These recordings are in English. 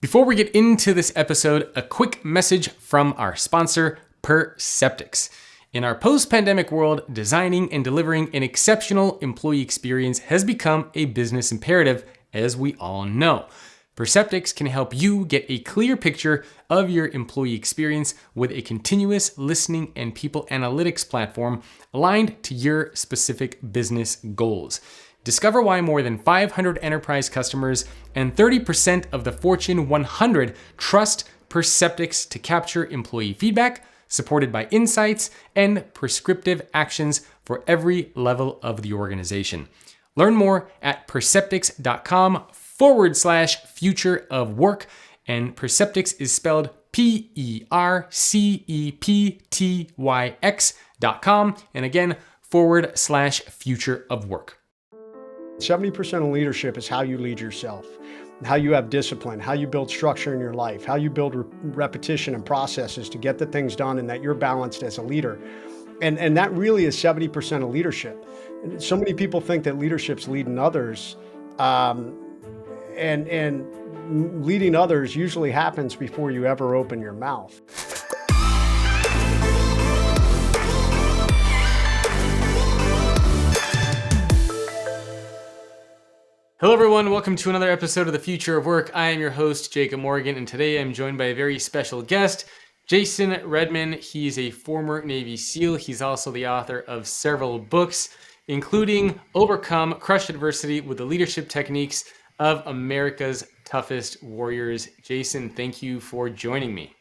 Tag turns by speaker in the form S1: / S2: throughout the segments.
S1: Before we get into this episode, a quick message from our sponsor, Perceptics. In our post-pandemic world, designing and delivering an exceptional employee experience has become a business imperative, as we all know. Perceptics can help you get a clear picture of your employee experience with a continuous listening and people analytics platform aligned to your specific business goals. Discover why more than 500 enterprise customers and 30% of the Fortune 100 trust Perceptics to capture employee feedback, supported by insights and prescriptive actions for every level of the organization. Learn more at perceptics.com/future of work. And Perceptics is spelled PERCEPTYX.com. And again, /future of work.
S2: 70% of leadership is how you lead yourself, how you have discipline, how you build structure in your life, how you build repetition and processes to get the things done and that you're balanced as a leader. And that really is 70% of leadership. And so many people think that leadership's leading others, and leading others usually happens before you ever open your mouth.
S1: Hello everyone, welcome to another episode of The Future of Work. I am your host, Jacob Morgan, and today I'm joined by a very special guest, Jason Redman. He's a former Navy SEAL. He's also the author of several books, including Overcome Crush Adversity with the Leadership Techniques of America's Toughest Warriors. Jason, thank you for joining me.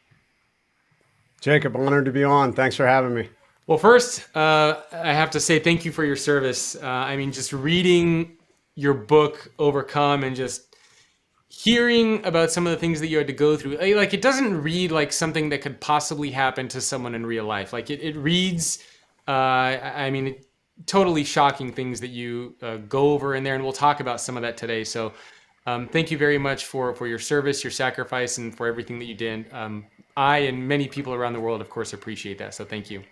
S2: Jacob, honored to be on. Thanks for having me.
S1: Well, first, I have to say thank you for your service. Just reading your book, Overcome, and just hearing about some of the things that you had to go through. Like, it doesn't read like something that could possibly happen to someone in real life. Like, it reads, totally shocking things that you go over in there, and we'll talk about some of that today. So thank you very much for your service, your sacrifice, and for everything that you did. I and many people around the world, of course, appreciate that. So thank you.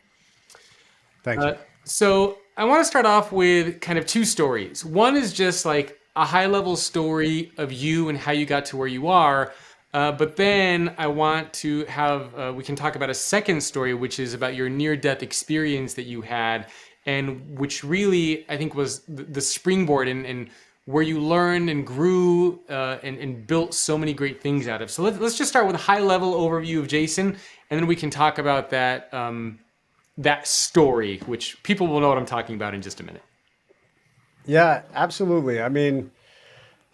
S2: Thank you.
S1: So I want to start off with kind of two stories. One is just like a high-level story of you and how you got to where you are. But then I want to have, we can talk about a second story, which is about your near-death experience that you had, and which really, I think, was the springboard and where you learned and grew and built so many great things out of. So let's just start with a high-level overview of Jason, and then we can talk about that that story, which people will know what I'm talking about in just a minute.
S2: Yeah, absolutely. I mean,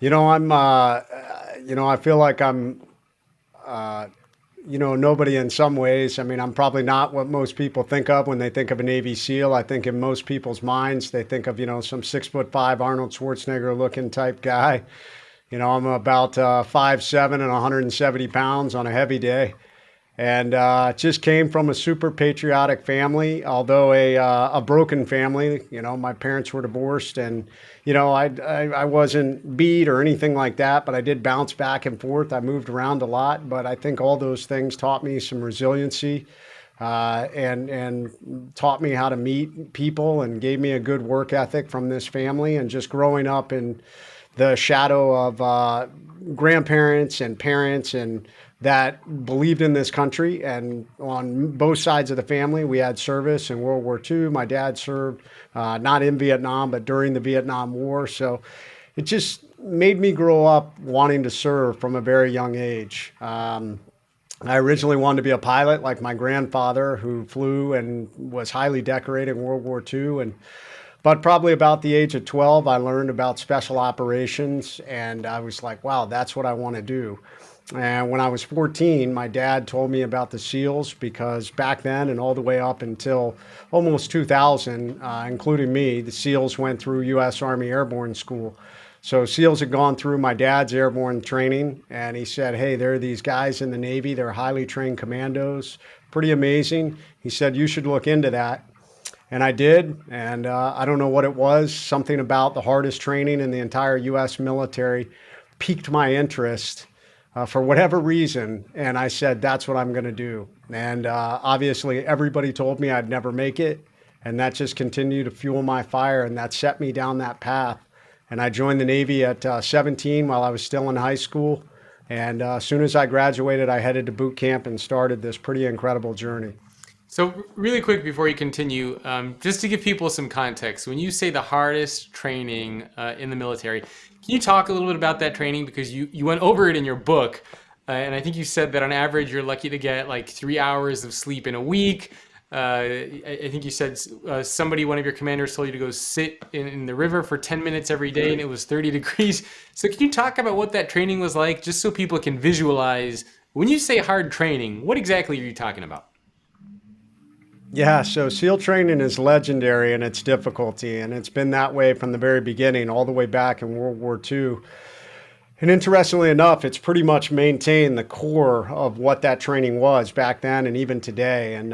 S2: I feel like I'm, nobody in some ways. I mean, I'm probably not what most people think of when they think of a Navy SEAL. I think in most people's minds, they think of, some 6'5" Arnold Schwarzenegger looking type guy. I'm about 5'7" and 170 pounds on a heavy day. And just came from a super patriotic family, although a broken family. My parents were divorced, and I wasn't beat or anything like that, but I did bounce back and forth. I moved around a lot, but I think all those things taught me some resiliency, and taught me how to meet people, and gave me a good work ethic from this family. And just growing up in the shadow of grandparents and parents and that believed in this country. And on both sides of the family, we had service in World War II. My dad served, not in Vietnam, but during the Vietnam War. So it just made me grow up wanting to serve from a very young age. I originally wanted to be a pilot like my grandfather, who flew and was highly decorated in World War II. But probably about the age of 12, I learned about special operations, and I was like, wow, that's what I want to do. And when I was 14, my dad told me about the SEALs, because back then and all the way up until almost 2000, including me, the SEALs went through U.S. Army Airborne School. So SEALs had gone through my dad's airborne training, and he said, hey, there are these guys in the Navy. They're highly trained commandos, pretty amazing. He said, you should look into that. And I did, and I don't know what it was. Something about the hardest training in the entire U.S. military piqued my interest. For whatever reason, and I said, that's what I'm going to do. And obviously, everybody told me I'd never make it, and that just continued to fuel my fire, and that set me down that path. And I joined the Navy at 17 while I was still in high school. And as soon as I graduated, I headed to boot camp and started this pretty incredible journey.
S1: So, really quick before you continue, just to give people some context, when you say the hardest training in the military, can you talk a little bit about that training? Because you went over it in your book, and I think you said that on average you're lucky to get like 3 hours of sleep in a week. I think you said somebody, one of your commanders, told you to go sit in the river for 10 minutes every day, and it was 30 degrees. So, can you talk about what that training was like, just so people can visualize when you say hard training, what exactly are you talking about?
S2: Yeah, so SEAL training is legendary in its difficulty, and it's been that way from the very beginning, all the way back in World War II. And interestingly enough, it's pretty much maintained the core of what that training was back then and even today. And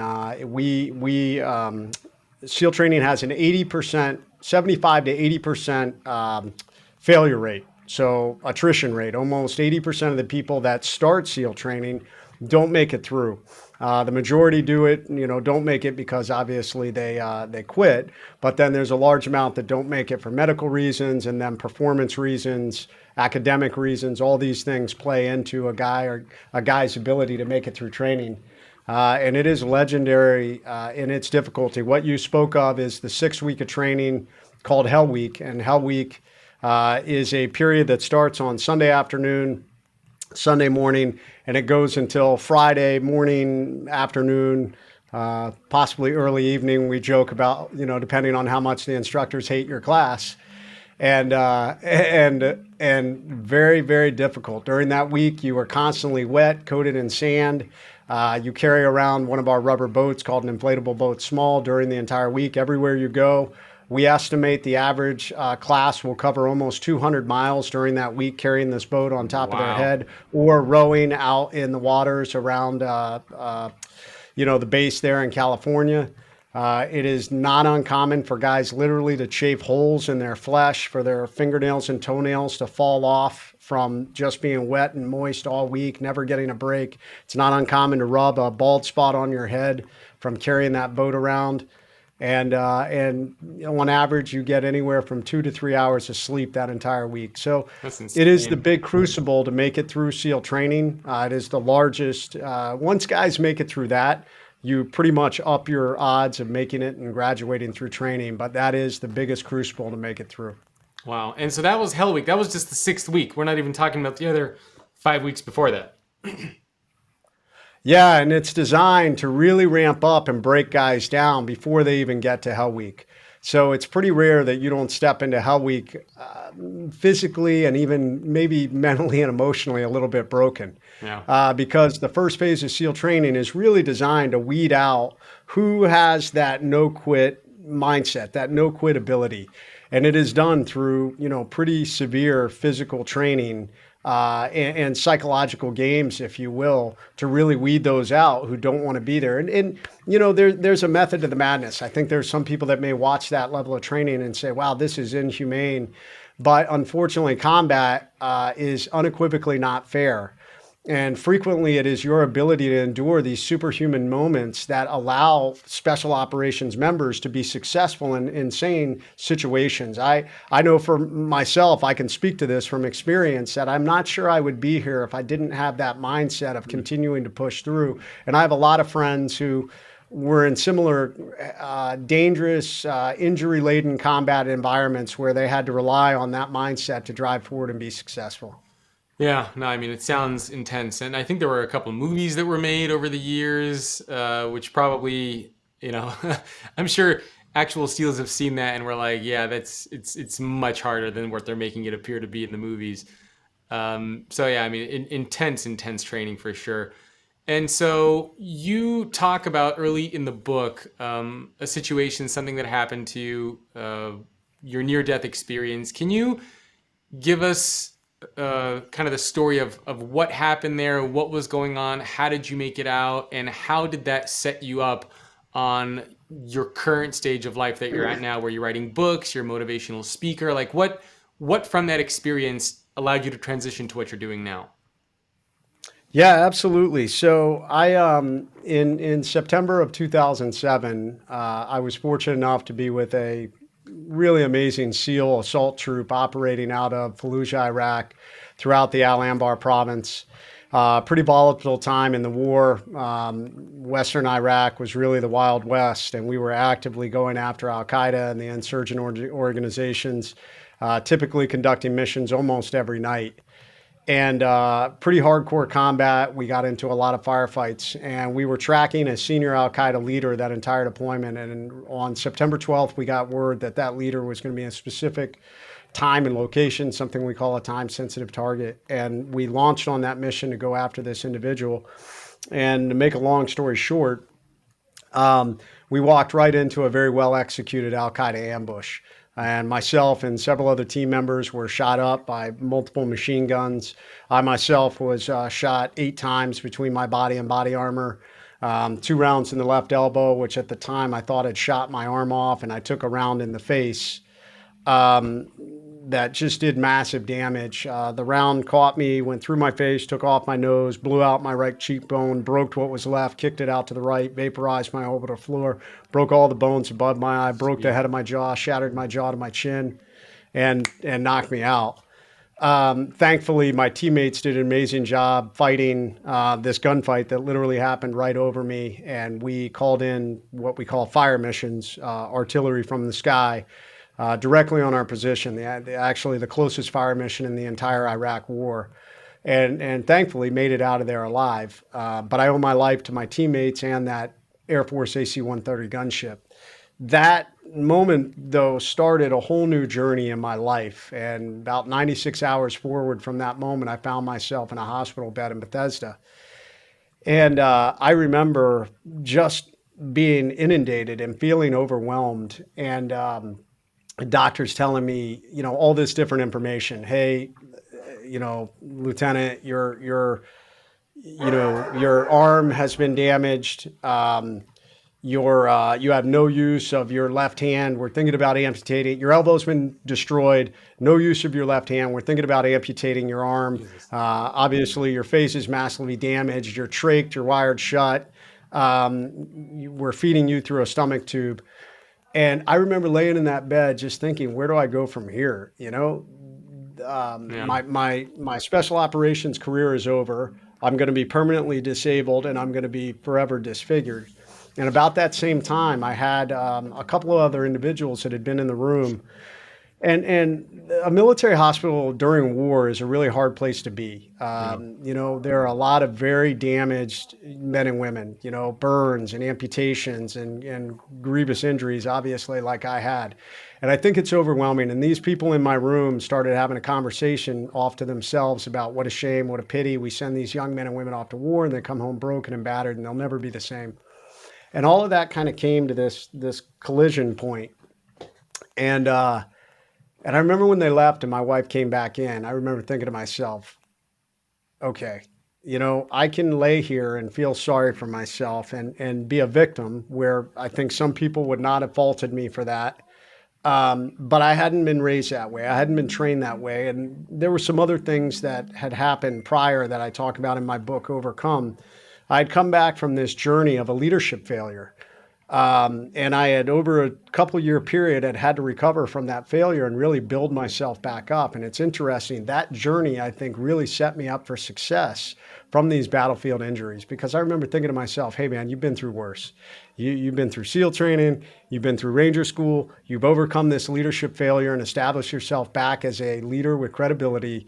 S2: SEAL training has an 80%, 75 to 80% failure rate. So attrition rate, almost 80% of the people that start SEAL training don't make it through. The majority do it, don't make it because obviously they quit. But then there's a large amount that don't make it for medical reasons, and then performance reasons, academic reasons. All these things play into a guy's ability to make it through training. And it is legendary in its difficulty. What you spoke of is the 6 week of training called Hell Week, and Hell Week is a period that starts on Sunday afternoon, Sunday morning, and it goes until Friday morning, afternoon, possibly early evening. We joke about, depending on how much the instructors hate your class, and very, very difficult. During that week, you are constantly wet, coated in sand. You carry around one of our rubber boats called an inflatable boat small during the entire week. Everywhere you go, we estimate the average class will cover almost 200 miles during that week, carrying this boat on top of their
S1: Wow.
S2: head or rowing out in the waters around, the base there in California. It is not uncommon for guys literally to chafe holes in their flesh, for their fingernails and toenails to fall off from just being wet and moist all week, never getting a break. It's not uncommon to rub a bald spot on your head from carrying that boat around. And on average, you get anywhere from 2 to 3 hours of sleep that entire week. So
S1: That's
S2: it is the
S1: insane.
S2: big crucible to make it through SEAL training. It is the largest. Once guys make it through that, you pretty much up your odds of making it and graduating through training. But that is the biggest crucible to make it through.
S1: Wow. And so that was Hell Week. That was just the sixth week. We're not even talking about the other 5 weeks before that.
S2: Yeah, and it's designed to really ramp up and break guys down before they even get to Hell Week. So it's pretty rare that you don't step into Hell Week physically and even maybe mentally and emotionally a little bit broken.
S1: Yeah.
S2: Because the first phase of SEAL training is really designed to weed out who has that no quit mindset, that no quit ability. And it is done through, pretty severe physical training and psychological games, if you will, to really weed those out who don't want to be there. There's a method to the madness. I think there's some people that may watch that level of training and say, wow, this is inhumane. But unfortunately, combat is unequivocally not fair. And frequently, it is your ability to endure these superhuman moments that allow special operations members to be successful in insane situations. I know for myself, I can speak to this from experience, that I'm not sure I would be here if I didn't have that mindset of continuing to push through. And I have a lot of friends who were in similar dangerous, injury-laden combat environments where they had to rely on that mindset to drive forward and be successful.
S1: Yeah, no, I mean, it sounds intense. And I think there were a couple of movies that were made over the years, which probably, I'm sure actual SEALs have seen that and were like, yeah, it's much harder than what they're making it appear to be in the movies. So yeah, I mean, intense training for sure. And so you talk about early in the book a situation, something that happened to you, your near-death experience. Can you give us kind of the story of what happened there, what was going on, how did you make it out, and how did that set you up on your current stage of life that you're at now, where you're writing books, you're a motivational speaker? Like what from that experience allowed you to transition to what you're doing now?
S2: Yeah, absolutely. So in September of 2007, I was fortunate enough to be with a really amazing SEAL assault troop operating out of Fallujah, Iraq. throughout the Al Anbar province. Pretty volatile time in the war. Western Iraq was really the Wild West, and we were actively going after Al Qaeda and the insurgent organizations, typically conducting missions almost every night. And pretty hardcore combat. We got into a lot of firefights, and we were tracking a senior Al Qaeda leader that entire deployment. And on September 12th, we got word that that leader was going to be in a specific time and location, something we call a time sensitive target. And we launched on that mission to go after this individual. And to make a long story short, we walked right into a very well executed Al Qaeda ambush. And myself and several other team members were shot up by multiple machine guns. I myself was shot 8 times between my body and body armor. 2 rounds in the left elbow, which at the time I thought had shot my arm off, and I took a round in the face. That just did massive damage. The round caught me, went through my face, took off my nose, blew out my right cheekbone, broke what was left, kicked it out to the right, vaporized my orbital floor, broke all the bones above my eye, broke the head of my jaw, shattered my jaw to my chin, and knocked me out. Thankfully, my teammates did an amazing job fighting this gunfight that literally happened right over me, and we called in what we call fire missions, artillery from the sky, directly on our position, actually the closest fire mission in the entire Iraq war. And thankfully made it out of there alive. But I owe my life to my teammates and that Air Force AC-130 gunship. That moment, though, started a whole new journey in my life. And about 96 hours forward from that moment, I found myself in a hospital bed in Bethesda. And I remember just being inundated and feeling overwhelmed. And doctors telling me, all this different information. Hey, Lieutenant, your arm has been damaged. You have no use of your left hand. We're thinking about amputating. Your elbow's been destroyed. No use of your left hand. We're thinking about amputating your arm. Obviously, your face is massively damaged. You're trached. You're wired shut. We're feeding you through a stomach tube. And I remember laying in that bed just thinking, where do I go from here? My special operations career is over. I'm going to be permanently disabled, and I'm going to be forever disfigured. And about that same time, I had a couple of other individuals that had been in the room. And a military hospital during war is a really hard place to be. There are a lot of very damaged men and women, burns and amputations and grievous injuries, obviously, like I had. And I think it's overwhelming. And these people in my room started having a conversation off to themselves about what a shame, what a pity. We send these young men and women off to war, and they come home broken and battered, and they'll never be the same. And all of that kind of came to this collision point. And I remember when they left and my wife came back in, I remember thinking to myself, okay, I can lay here and feel sorry for myself and be a victim, where I think some people would not have faulted me for that. But I hadn't been raised that way. I hadn't been trained that way. And there were some other things that had happened prior that I talk about in my book, Overcome. I'd come back from this journey of a leadership failure. And I had, over a couple year period, had to recover from that failure and really build myself back up. And it's interesting, that journey, I think, really set me up for success from these battlefield injuries, because I remember thinking to myself, hey man, you've been through worse. You've been through SEAL training, you've been through Ranger School, you've overcome this leadership failure and established yourself back as a leader with credibility.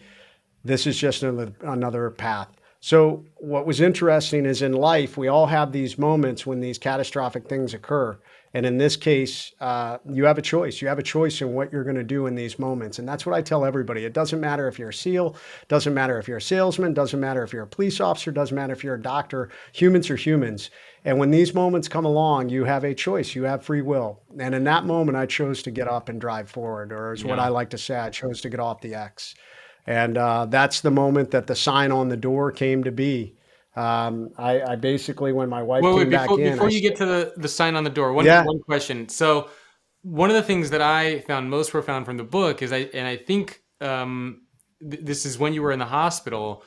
S2: This is just another path. So what was interesting is, in life, we all have these moments when these catastrophic things occur. And in this case, you have a choice. You have a choice in what you're going to do in these moments. And that's what I tell everybody. It doesn't matter if you're a SEAL, doesn't matter if you're a salesman, doesn't matter if you're a police officer, doesn't matter if you're a doctor. Humans are humans. And when these moments come along, you have a choice. You have free will. And in that moment, I chose to get up and drive forward, or as what I like to say, I chose to get off the X. And that's the moment that the sign on the door came to be. I basically, when my wife came back in.
S1: Before you get to the sign on the door, one question. So one of the things that I found most profound from the book is, I think this is when you were in the hospital.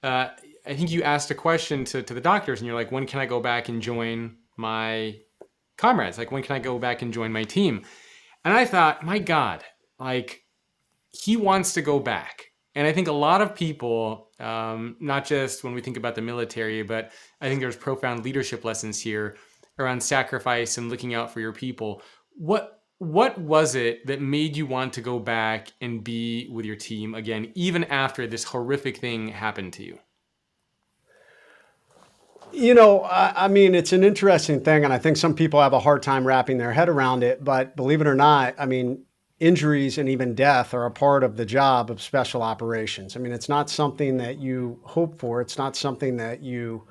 S1: I think you asked a question to the doctors, and you're like, when can I go back and join my comrades? Like, when can I go back and join my team? And I thought, my God, like, he wants to go back. And I think a lot of people, not just when we think about the military, but I think there's profound leadership lessons here around sacrifice and looking out for your people. What was it that made you want to go back and be with your team again, even after this horrific thing happened to you?
S2: I mean, it's an interesting thing, and I think some people have a hard time wrapping their head around it. But believe it or not, I mean, injuries and even death are a part of the job of special operations. I mean, it's not something that you hope for. It's not something that you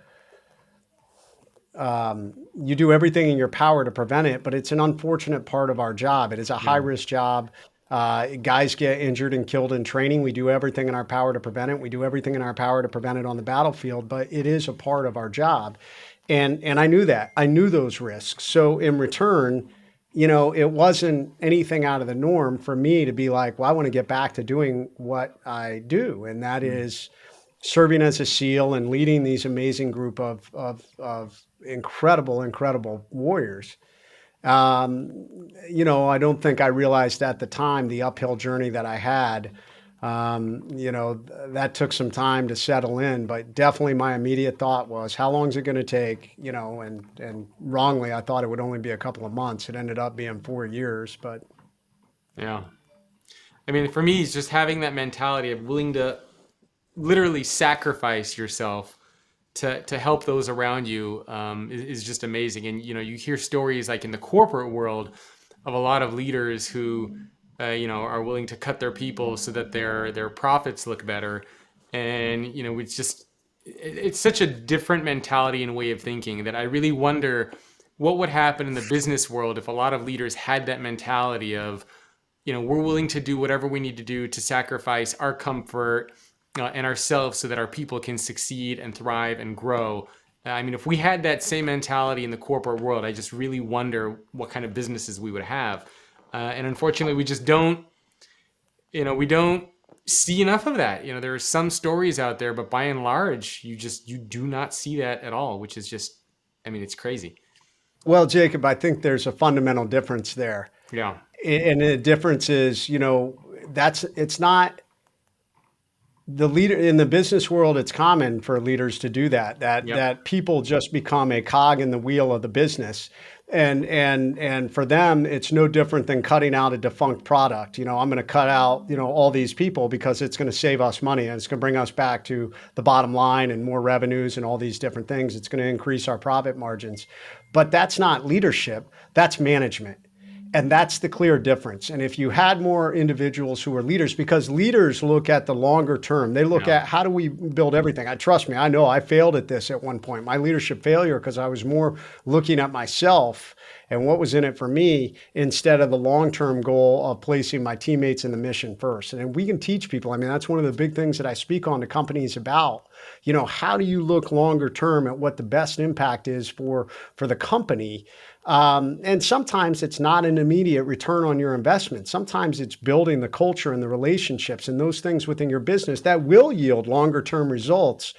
S2: do everything in your power to prevent it, but it's an unfortunate part of our job. It is a high
S1: Yeah.
S2: risk job. Guys get injured and killed in training. We do everything in our power to prevent it. We do everything in our power to prevent it on the battlefield, but it is a part of our job. And I knew that. I knew those risks. So in return, it wasn't anything out of the norm for me to be like, well, I want to get back to doing what I do. And that
S1: Mm.
S2: is serving as a SEAL and leading these amazing group of incredible warriors. I don't think I realized at the time the uphill journey that I had. That took some time to settle in, but definitely my immediate thought was, how long is it going to take? And wrongly, I thought it would only be a couple of months. It ended up being 4 years, but
S1: Yeah. I mean, for me, it's just having that mentality of willing to literally sacrifice yourself to help those around you is just amazing. And you hear stories like in the corporate world of a lot of leaders who are willing to cut their people so that their profits look better. And it's such a different mentality and way of thinking that I really wonder what would happen in the business world if a lot of leaders had that mentality of, we're willing to do whatever we need to do to sacrifice our comfort and ourselves so that our people can succeed and thrive and grow. I mean, if we had that same mentality in the corporate world, I just really wonder what kind of businesses we would have. And unfortunately, we just don't, we don't see enough of that. There are some stories out there, but by and large, you do not see that at all, which is just, I mean, it's crazy.
S2: well, Jacob, I think there's a fundamental difference there.
S1: Yeah.
S2: And the difference is, it's not the leader in the business world. It's common for leaders to do that,
S1: Yep.
S2: that people just become a cog in the wheel of the business. And for them, it's no different than cutting out a defunct product. I'm going to cut out, all these people because it's going to save us money and it's going to bring us back to the bottom line and more revenues and all these different things. It's going to increase our profit margins. But that's not leadership, that's management. And that's the clear difference. And if you had more individuals who are leaders, because leaders look at the longer term, they look
S1: Yeah.
S2: at how do we build everything. Trust me, I know I failed at this at one point. My leadership failure, because I was more looking at myself and what was in it for me instead of the long-term goal of placing my teammates in the mission first. And we can teach people. I mean, that's one of the big things that I speak on to companies about. How do you look longer term at what the best impact is for the company? And sometimes it's not an immediate return on your investment. Sometimes it's building the culture and the relationships and those things within your business that will yield longer term results,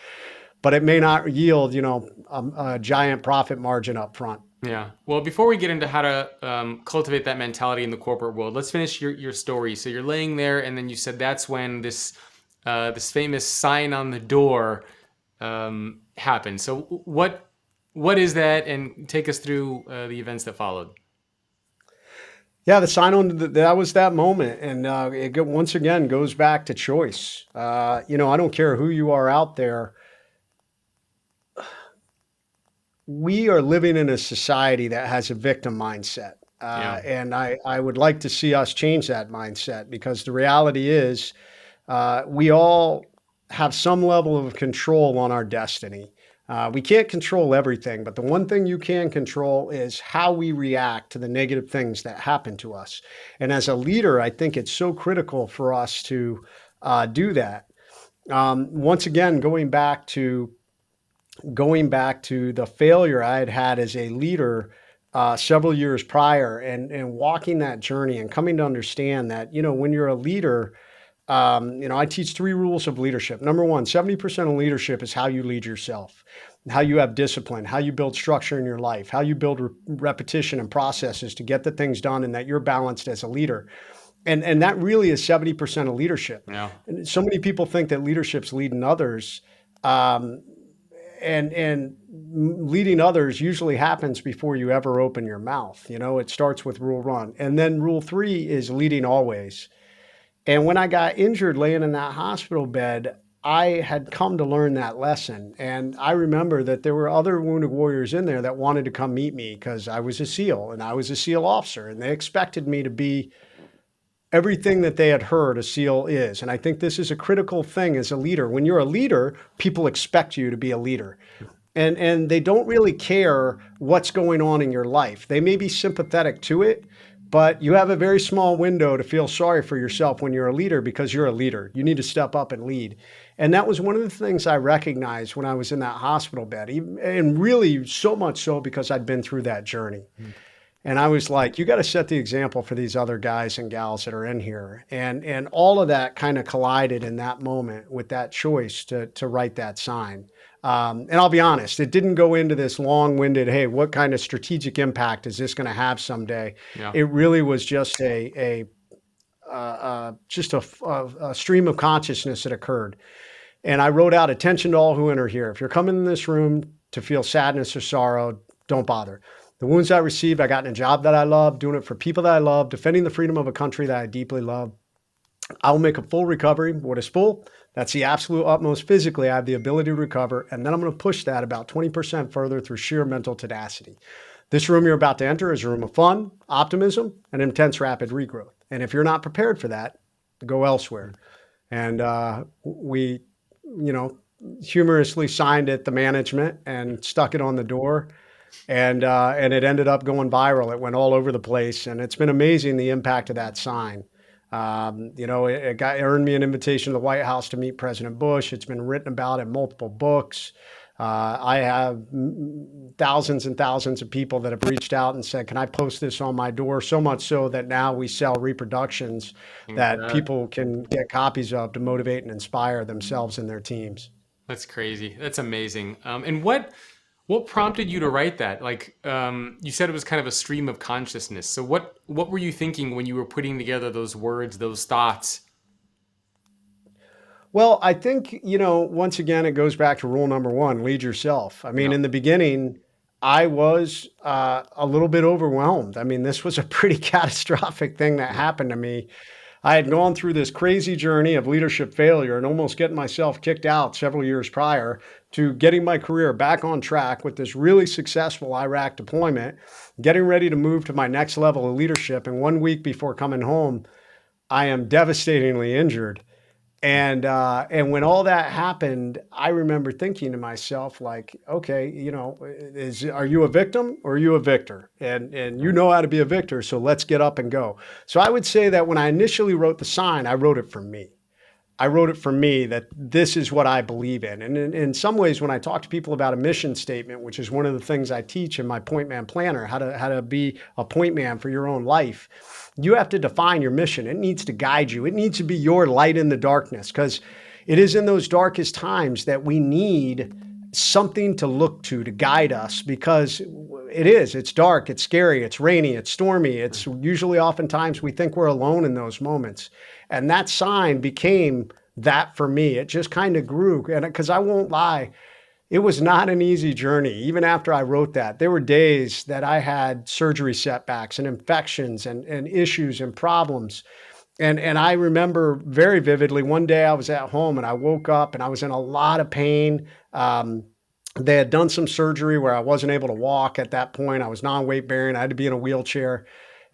S2: but it may not yield, a giant profit margin up front.
S1: Yeah. Well, before we get into how to cultivate that mentality in the corporate world, let's finish your story. So you're laying there, and then you said that's when this famous sign on the door happened. So what is that, and take us through the events that followed.
S2: Yeah, the sign on that was that moment, and once again goes back to choice. I don't care who you are out there. We are living in a society that has a victim mindset.
S1: Yeah.
S2: And I would like to see us change that mindset because the reality is we all have some level of control on our destiny. We can't control everything, but the one thing you can control is how we react to the negative things that happen to us. And as a leader, I think it's so critical for us to do that. Once again, going back to the failure I had had as a leader several years prior, and walking that journey and coming to understand that, when you're a leader, I teach 3 rules of leadership. Number one, 70% of leadership is how you lead yourself, how you have discipline, how you build structure in your life, how you build repetition and processes to get the things done, and that you're balanced as a leader. And that really is 70% of leadership.
S1: Yeah.
S2: And so many people think that leadership's leading others. Um, and leading others usually happens before you ever open your mouth. You know, it starts with rule one. And then rule three is leading always. And when I got injured laying in that hospital bed, I had come to learn that lesson. And I remember that there were other wounded warriors in there that wanted to come meet me because I was a SEAL and I was a SEAL officer. And they expected me to be everything that they had heard a SEAL is. And I think this is a critical thing as a leader. When you're a leader, people expect you to be a leader. And they don't really care what's going on in your life. They may be sympathetic to it, but you have a very small window to feel sorry for yourself when you're a leader because you're a leader. You need to step up and lead. And that was one of the things I recognized when I was in that hospital bed, and really so much so because I'd been through that journey. And I was like, you got to set the example for these other guys and gals that are in here. And all of that kind of collided in that moment with that choice to write that sign. And I'll be honest, it didn't go into this long-winded, hey, what kind of strategic impact is this going to have someday?
S1: Yeah.
S2: It really was just a stream of consciousness that occurred. And I wrote out, attention to all who enter here. If you're coming in this room to feel sadness or sorrow, don't bother. The wounds I received, I got in a job that I love, doing it for people that I love, defending the freedom of a country that I deeply love. I will make a full recovery. What is full? That's the absolute utmost physically. I have the ability to recover. And then I'm going to push that about 20% further through sheer mental tenacity. This room you're about to enter is a room of fun, optimism, and intense rapid regrowth. And if you're not prepared for that, go elsewhere. And we, you know, humorously signed it, the management, and stuck it on the door. And it ended up going viral. It went all over the place, and it's been amazing the impact of that sign. It earned me an invitation to the White House to meet President Bush. It's been written about in multiple books. I have thousands and thousands of people that have reached out and said, "Can I post this on my door?" So much so that now we sell reproductions that people can get copies of to motivate and inspire themselves and their teams.
S1: That's crazy. That's amazing. And what prompted you to write that? Like you said, it was kind of a stream of consciousness. So what were you thinking when you were putting together those words, those thoughts?
S2: Well, I think, once again, it goes back to rule number one, lead yourself. I mean,
S1: Yeah.
S2: in the beginning, I was a little bit overwhelmed. I mean, this was a pretty catastrophic thing that
S1: Yeah.
S2: happened to me. I had gone through this crazy journey of leadership failure and almost getting myself kicked out several years prior to getting my career back on track with this really successful Iraq deployment, getting ready to move to my next level of leadership. And 1 week before coming home, I am devastatingly injured. And when all that happened, I remember thinking to myself, like, okay, are you a victim or are you a victor? And you know how to be a victor, so let's get up and go. So I would say that when I initially wrote the sign, I wrote it for me. I wrote it for me that this is what I believe in. And in some ways, when I talk to people about a mission statement, which is one of the things I teach in my Point Man Planner, how to be a point man for your own life, you have to define your mission. It needs to guide you. It needs to be your light in the darkness, because it is in those darkest times that we need something to look to guide us, because it's dark, it's scary, it's rainy, it's stormy. It's usually oftentimes we think we're alone in those moments. And that sign became that for me. It just kind of grew. And because I won't lie, it was not an easy journey. Even after I wrote that, there were days that I had surgery setbacks and infections and issues and problems. And I remember very vividly, one day I was at home and I woke up and I was in a lot of pain. They had done some surgery where I wasn't able to walk at that point. I was non-weight bearing. I had to be in a wheelchair.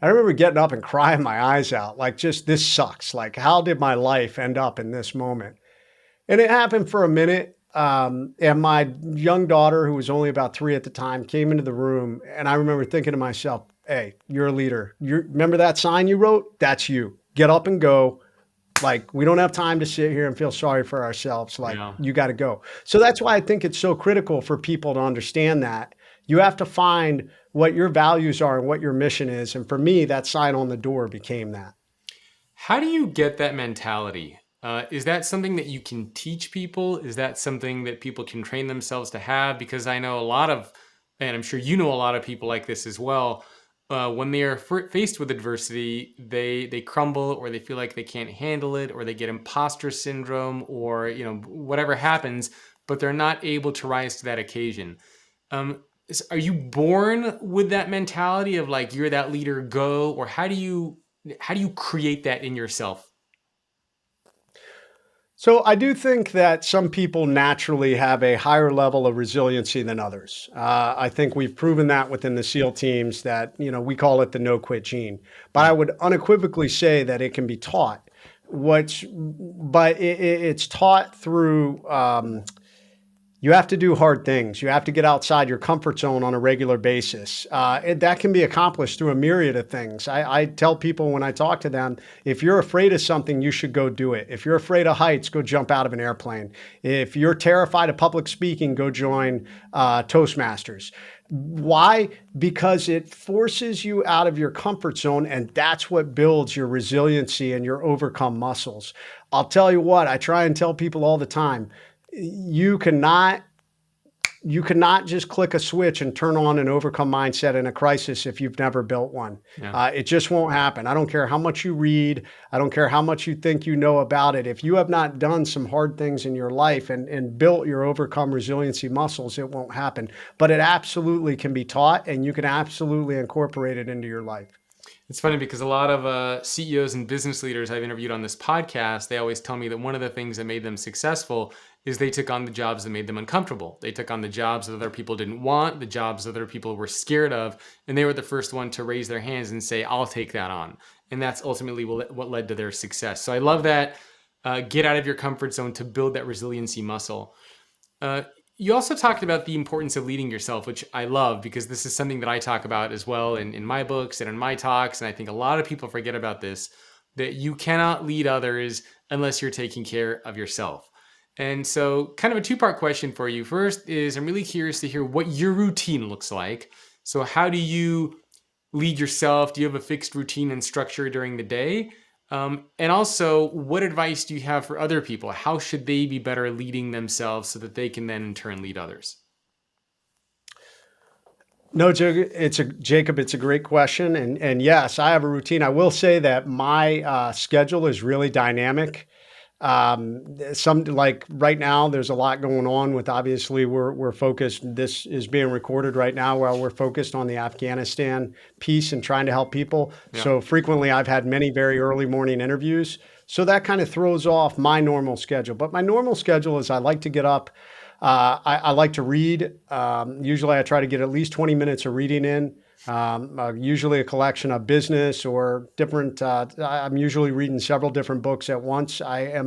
S2: I remember getting up and crying my eyes out, like, just, this sucks. Like, how did my life end up in this moment? And it happened for a minute. And my young daughter, who was only about 3 at the time, came into the room. And I remember thinking to myself, hey, you're a leader. Remember that sign you wrote? That's you. Get up and go. Like, we don't have time to sit here and feel sorry for ourselves. Like,
S1: Yeah.
S2: you got to go. So that's why I think it's so critical for people to understand that you have to find what your values are and what your mission is. And for me, that sign on the door became that.
S1: How do you get that mentality? Is that something that you can teach people? Is that something that people can train themselves to have? Because I know a lot of, and I'm sure you know a lot of people like this as well. when they are faced with adversity, they crumble, or they feel like they can't handle it, or they get imposter syndrome, or whatever happens, but they're not able to rise to that occasion. Are you born with that mentality of like you're that leader, go, or how do you create that in yourself?
S2: So I do think that some people naturally have a higher level of resiliency than others. I think we've proven that within the SEAL teams that, we call it the no quit gene. But I would unequivocally say that it can be taught. But it's taught through you have to do hard things. You have to get outside your comfort zone on a regular basis. That can be accomplished through a myriad of things. I tell people when I talk to them, if you're afraid of something, you should go do it. If you're afraid of heights, go jump out of an airplane. If you're terrified of public speaking, go join Toastmasters. Why? Because it forces you out of your comfort zone, and that's what builds your resiliency and your overcome muscles. I'll tell you what, I try and tell people all the time, you cannot just click a switch and turn on an overcome mindset in a crisis if you've never built one.
S1: Yeah.
S2: It just won't happen. I don't care how much you read. I don't care how much you think you know about it. If you have not done some hard things in your life and built your overcome resiliency muscles, it won't happen. But it absolutely can be taught, and you can absolutely incorporate it into your life.
S1: It's funny because a lot of CEOs and business leaders I've interviewed on this podcast, they always tell me that one of the things that made them successful is they took on the jobs that made them uncomfortable. They took on the jobs that other people didn't want, the jobs that other people were scared of, and they were the first one to raise their hands and say, I'll take that on. And that's ultimately what led to their success. So I love that. Get out of your comfort zone to build that resiliency muscle. You also talked about the importance of leading yourself, which I love because this is something that I talk about as well in my books and in my talks. And I think a lot of people forget about this, that you cannot lead others unless you're taking care of yourself. And so kind of a two-part question for you. First is I'm really curious to hear what your routine looks like. So how do you lead yourself? Do you have a fixed routine and structure during the day? And also, what advice do you have for other people? How should they be better leading themselves so that they can then in turn lead others?
S2: No, Jacob, it's a great question. And yes, I have a routine. I will say that my schedule is really dynamic. Some like right now, there's a lot going on with obviously we're focused. This is being recorded right now while we're focused on the Afghanistan piece and trying to help people.
S1: Yeah.
S2: So frequently I've had many very early morning interviews. So that kind of throws off my normal schedule. But my normal schedule is I like to get up. I like to read. Usually I try to get at least 20 minutes of reading in. Usually a collection of business or different, I'm usually reading several different books at once. I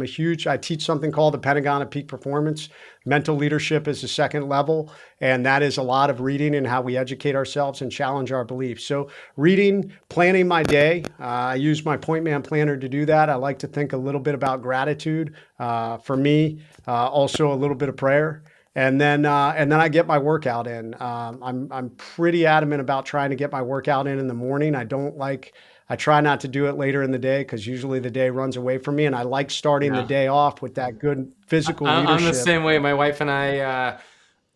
S2: teach something called the Pentagon of Peak Performance. Mental leadership is the second level, and that is a lot of reading and how we educate ourselves and challenge our beliefs. So reading, planning my day. I use my Point Man planner to do that. I like to think a little bit about gratitude. For me, also a little bit of prayer. And then I get my workout in. I'm pretty adamant about trying to get my workout in the morning. I try not to do it later in the day because usually the day runs away from me. And I like starting the day off with that good physical leadership.
S1: I'm the same way. My wife and I,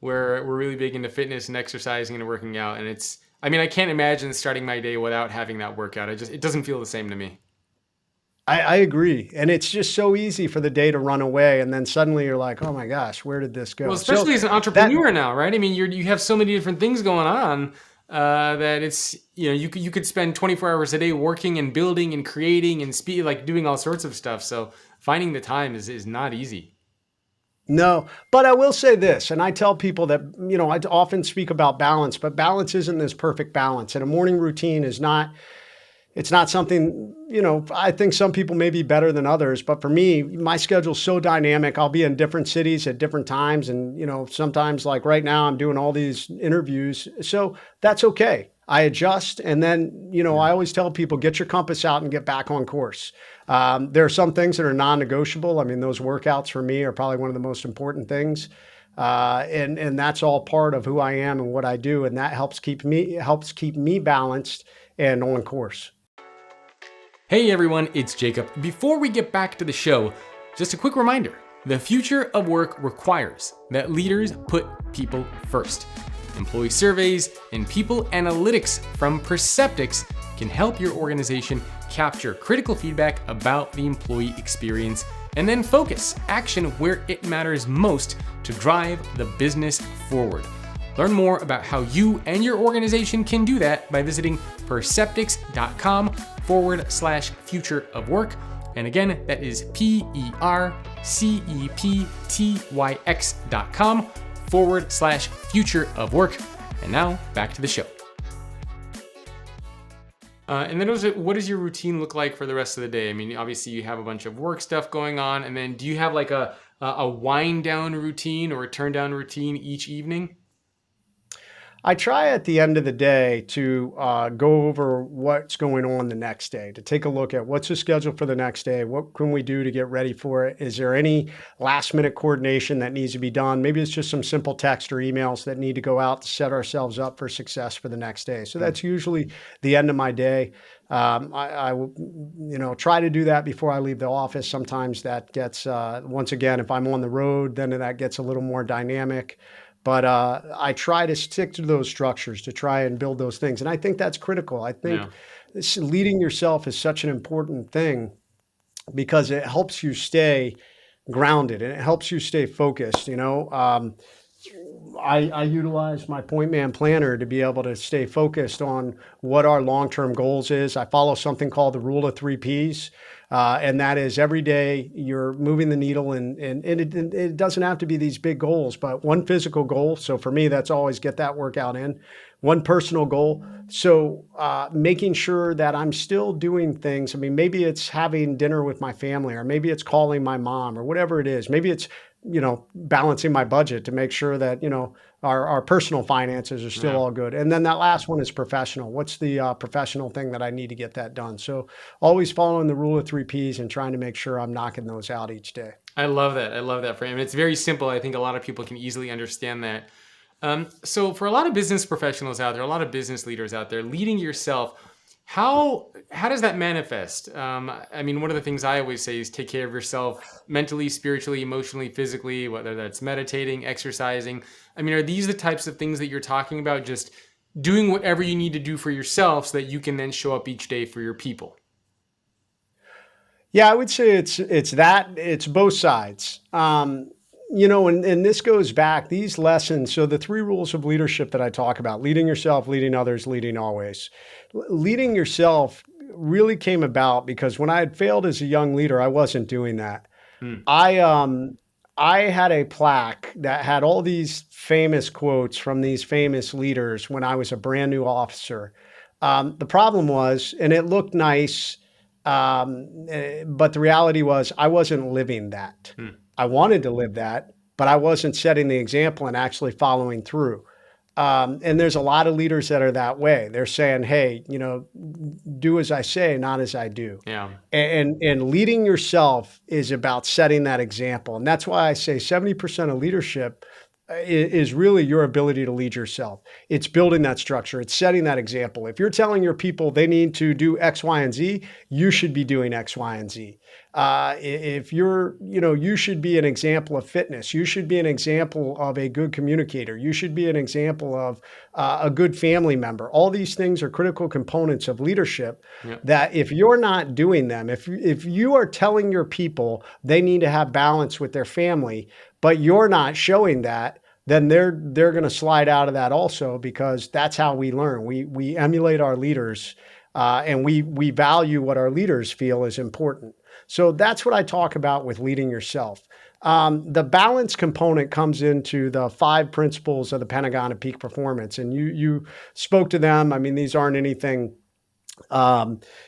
S1: we're really big into fitness and exercising and working out. And I can't imagine starting my day without having that workout. It doesn't feel the same to me.
S2: I agree. And it's just so easy for the day to run away. And then suddenly you're like, oh my gosh, where did this go?
S1: Well, especially as an entrepreneur now, right? I mean, you have so many different things going on that it's, you could spend 24 hours a day working and building and creating and doing all sorts of stuff. So finding the time is not easy.
S2: No, but I will say this, and I tell people that, I often speak about balance, but balance isn't this perfect balance. And a morning routine it's not something, I think some people may be better than others, but for me, my schedule's so dynamic. I'll be in different cities at different times. And, sometimes like right now, I'm doing all these interviews. So that's okay. I adjust. And then, I always tell people, get your compass out and get back on course. There are some things that are non-negotiable. I mean, those workouts for me are probably one of the most important things. And that's all part of who I am and what I do. And that helps keep me balanced and on course.
S1: Hey everyone, it's Jacob. Before we get back to the show, just a quick reminder. The future of work requires that leaders put people first. Employee surveys and people analytics from Perceptyx can help your organization capture critical feedback about the employee experience and then focus action where it matters most to drive the business forward. Learn more about how you and your organization can do that by visiting perceptyx.com/future of work. And again, that is perceptyx.com/future of work. And now back to the show. And then what does your routine look like for the rest of the day? I mean, obviously you have a bunch of work stuff going on, and then do you have like a wind down routine or a turn down routine each evening?
S2: I try at the end of the day to go over what's going on the next day, to take a look at what's the schedule for the next day. What can we do to get ready for it? Is there any last minute coordination that needs to be done? Maybe it's just some simple text or emails that need to go out to set ourselves up for success for the next day. So that's usually the end of my day. I try to do that before I leave the office. Sometimes that gets, once again, if I'm on the road, then that gets a little more dynamic. But I try to stick to those structures to try and build those things. And I think that's critical. I think leading yourself is such an important thing because it helps you stay grounded and it helps you stay focused. I utilize my point man planner to be able to stay focused on what our long-term goals is. I follow something called the rule of 3 Ps. And that is every day you're moving the needle and it doesn't have to be these big goals, but one physical goal. So for me, that's always get that workout in. One personal goal. So making sure that I'm still doing things. I mean, maybe it's having dinner with my family, or maybe it's calling my mom, or whatever it is. Maybe it's, balancing my budget to make sure that, our personal finances are still all good. And then that last one is professional. What's the professional thing that I need to get that done? So always following the rule of 3 Ps and trying to make sure I'm knocking those out each day.
S1: I love that. I love that frame. It's very simple. I think a lot of people can easily understand that. So for a lot of business professionals out there, a lot of business leaders out there, leading yourself, how does that manifest? I mean, one of the things I always say is take care of yourself mentally, spiritually, emotionally, physically, whether that's meditating, exercising. I mean, are these the types of things that you're talking about? Just doing whatever you need to do for yourself so that you can then show up each day for your people?
S2: Yeah, I would say it's both sides. And this goes back, these lessons. So the 3 rules of leadership that I talk about: leading yourself, leading others, leading always. Leading yourself really came about because when I had failed as a young leader, I wasn't doing that. I had a plaque that had all these famous quotes from these famous leaders when I was a brand new officer. The problem was, and it looked nice, but the reality was I wasn't living that. I wanted to live that, but I wasn't setting the example and actually following through. And there's a lot of leaders that are that way. They're saying, hey, do as I say, not as I do.
S1: Yeah.
S2: And leading yourself is about setting that example. And that's why I say 70% of leadership is really your ability to lead yourself. It's building that structure. It's setting that example. If you're telling your people they need to do X, Y, and Z, you should be doing X, Y, and Z. If you're, you should be an example of fitness. You should be an example of a good communicator. You should be an example of a good family member. All these things are critical components of leadership that if you're not doing them, if you are telling your people they need to have balance with their family, but you're not showing that, then they're going to slide out of that also, because that's how we learn. We emulate our leaders, and we value what our leaders feel is important. So that's what I talk about with leading yourself. The balance component comes into the 5 principles of the Pentagon of Peak Performance, and you spoke to them. I mean, these aren't anything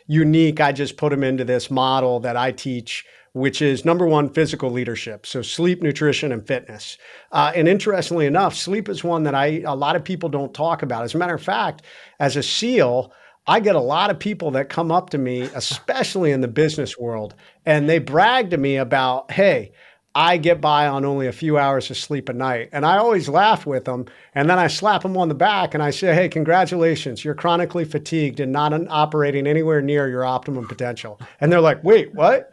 S2: unique. I just put them into this model that I teach, which is number 1, physical leadership. So sleep, nutrition, and fitness. And interestingly enough, sleep is one that a lot of people don't talk about. As a matter of fact, as a SEAL, I get a lot of people that come up to me, especially in the business world, and they brag to me about, hey, I get by on only a few hours of sleep a night. And I always laugh with them. And then I slap them on the back and I say, hey, congratulations. You're chronically fatigued and not operating anywhere near your optimum potential. And they're like, wait, what?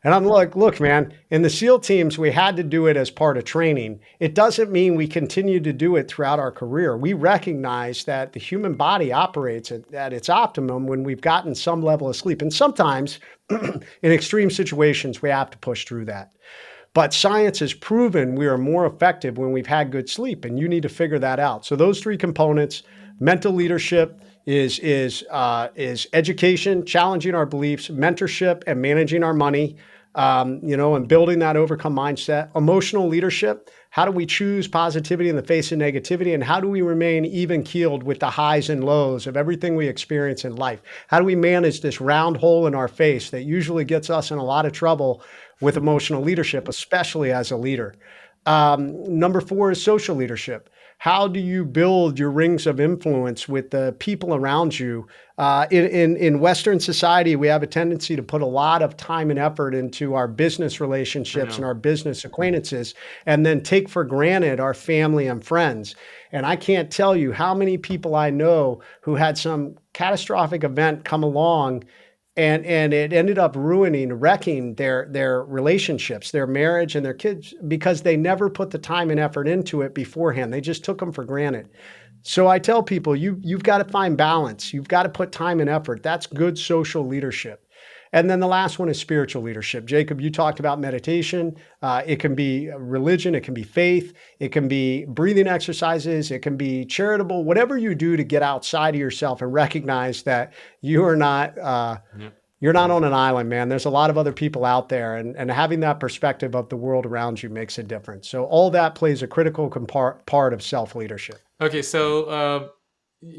S2: And I'm like, look, man, in the SEAL teams, we had to do it as part of training. It doesn't mean we continue to do it throughout our career. We recognize that the human body operates at its optimum when we've gotten some level of sleep. And sometimes in extreme situations, we have to push through that. But science has proven we are more effective when we've had good sleep, and you need to figure that out. So those three components: mental leadership is education, challenging our beliefs; mentorship, and managing our money. And building that overcome mindset. Emotional leadership: how do we choose positivity in the face of negativity, and how do we remain even keeled with the highs and lows of everything we experience in life? How do we manage this round hole in our face that usually gets us in a lot of trouble with emotional leadership, especially as a leader? Number four is social leadership. How do you build your rings of influence with the people around you? In Western society, we have a tendency to put a lot of time and effort into our business relationships and our business acquaintances, and then take for granted our family and friends. And I can't tell you how many people I know who had some catastrophic event come along, and it ended up wrecking their relationships, their marriage, and their kids, because they never put the time and effort into it beforehand. They just took them for granted. So I tell people, you've got to find balance. You've got to put time and effort. That's good social leadership. And then the last one is spiritual leadership. Jacob, you talked about meditation. It can be religion. It can be faith. It can be breathing exercises. It can be charitable. Whatever you do to get outside of yourself and recognize that you are not you're not on an island, man. There's a lot of other people out there, and having that perspective of the world around you makes a difference. So all that plays a critical part of self-leadership.
S1: Okay, so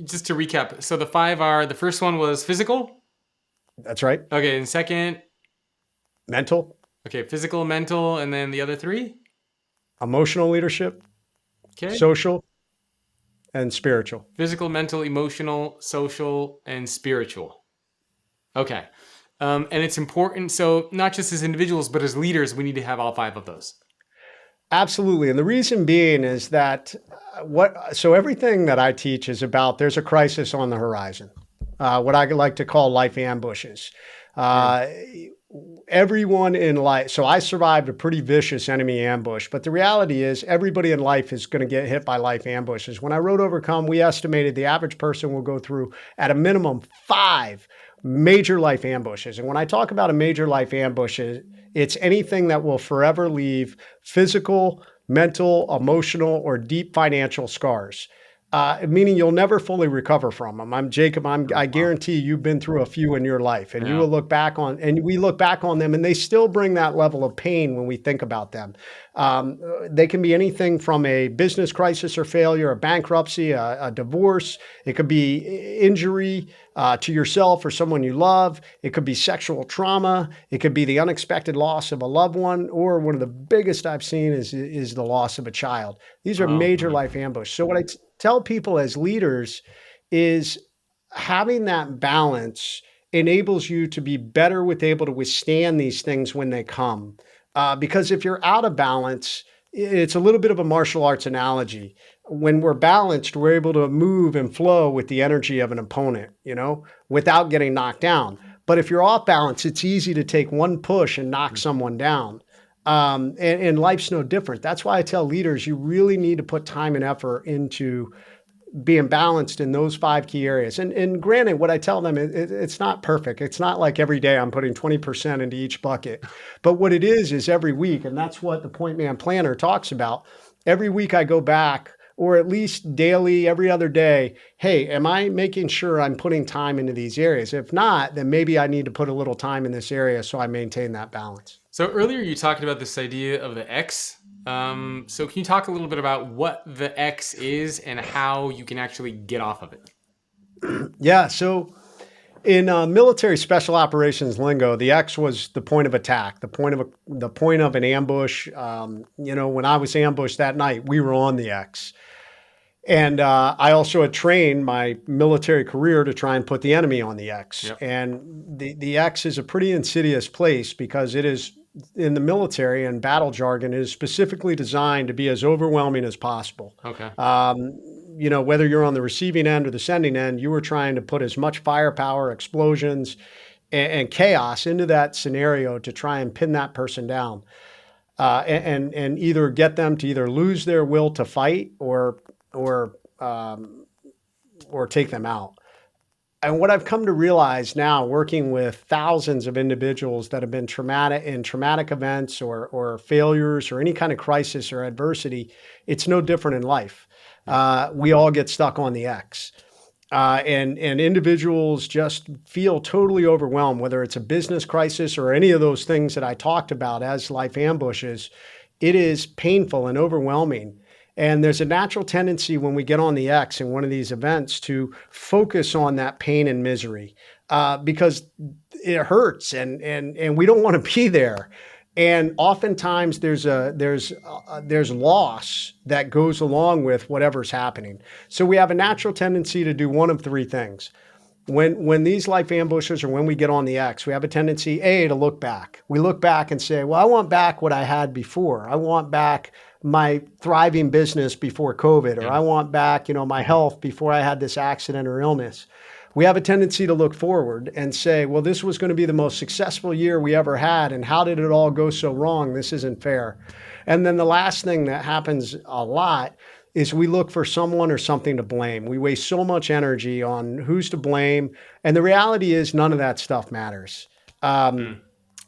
S1: just to recap, so the five are: the first one was physical.
S2: That's right.
S1: Okay, and second,
S2: mental.
S1: Okay, physical, mental, and then the other three?
S2: Emotional leadership,
S1: okay,
S2: social, and spiritual.
S1: Physical, mental, emotional, social, and spiritual. Okay. And it's important, so not just as individuals, but as leaders, we need to have all five of those.
S2: Absolutely. And the reason being is that so everything that I teach is about there's a crisis on the horizon, what I like to call life ambushes. Everyone in life. So I survived a pretty vicious enemy ambush, but the reality is everybody in life is going to get hit by life ambushes. When I wrote Overcome, we estimated the average person will go through at a minimum 5 major life ambushes. And when I talk about a major life ambush, it's anything that will forever leave physical, mental, emotional, or deep financial scars. Meaning you'll never fully recover from them. I'm Jacob. I guarantee you've been through a few in your life, and you will look back on, and we look back on them, and they still bring that level of pain when we think about them. They can be anything from a business crisis or failure, a bankruptcy, a divorce. It could be injury to yourself or someone you love. It could be sexual trauma. It could be the unexpected loss of a loved one, or one of the biggest I've seen is the loss of a child. These are major life ambushes. So what I tell people as leaders is having that balance enables you to be better able to withstand these things when they come. Because if you're out of balance, it's a little bit of a martial arts analogy. When we're balanced, we're able to move and flow with the energy of an opponent, without getting knocked down. But if you're off balance, it's easy to take one push and knock someone down. And life's no different. That's why I tell leaders, you really need to put time and effort into being balanced in those 5 key areas. And granted, what I tell them, it's not perfect. It's not like every day I'm putting 20% into each bucket. But what it is every week, and that's what the Point Man Planner talks about. Every week I go back, or at least daily, every other day, hey, am I making sure I'm putting time into these areas? If not, then maybe I need to put a little time in this area so I maintain that balance.
S1: So earlier you talked about this idea of the X. So can you talk a little bit about what the X is and how you can actually get off of it?
S2: Yeah. So in military special operations lingo, the X was the point of attack, the point of an ambush. When I was ambushed that night, we were on the X. And I also had trained my military career to try and put the enemy on the X. Yep. And the X is a pretty insidious place because it is, in the military and battle jargon, is specifically designed to be as overwhelming as possible.
S1: Okay.
S2: Whether you're on the receiving end or the sending end, you were trying to put as much firepower, explosions, and chaos into that scenario to try and pin that person down, and either get them to either lose their will to fight or or take them out. And what I've come to realize now, working with thousands of individuals that have been traumatic events or failures or any kind of crisis or adversity, it's no different in life. We all get stuck on the X. And individuals just feel totally overwhelmed, whether it's a business crisis or any of those things that I talked about as life ambushes. It is painful and overwhelming. And there's a natural tendency when we get on the X in one of these events to focus on that pain and misery, because it hurts and we don't want to be there. And oftentimes there's loss that goes along with whatever's happening. So we have a natural tendency to do one of three things. When these life ambushes or when we get on the X, we have a tendency, to look back. We look back and say, well, I want back what I had before. I want back my thriving business before COVID, or I want back, my health before I had this accident or illness. We have a tendency to look forward and say, well, this was going to be the most successful year we ever had. And how did it all go so wrong? This isn't fair. And then the last thing that happens a lot is we look for someone or something to blame. We waste so much energy on who's to blame. And the reality is none of that stuff matters.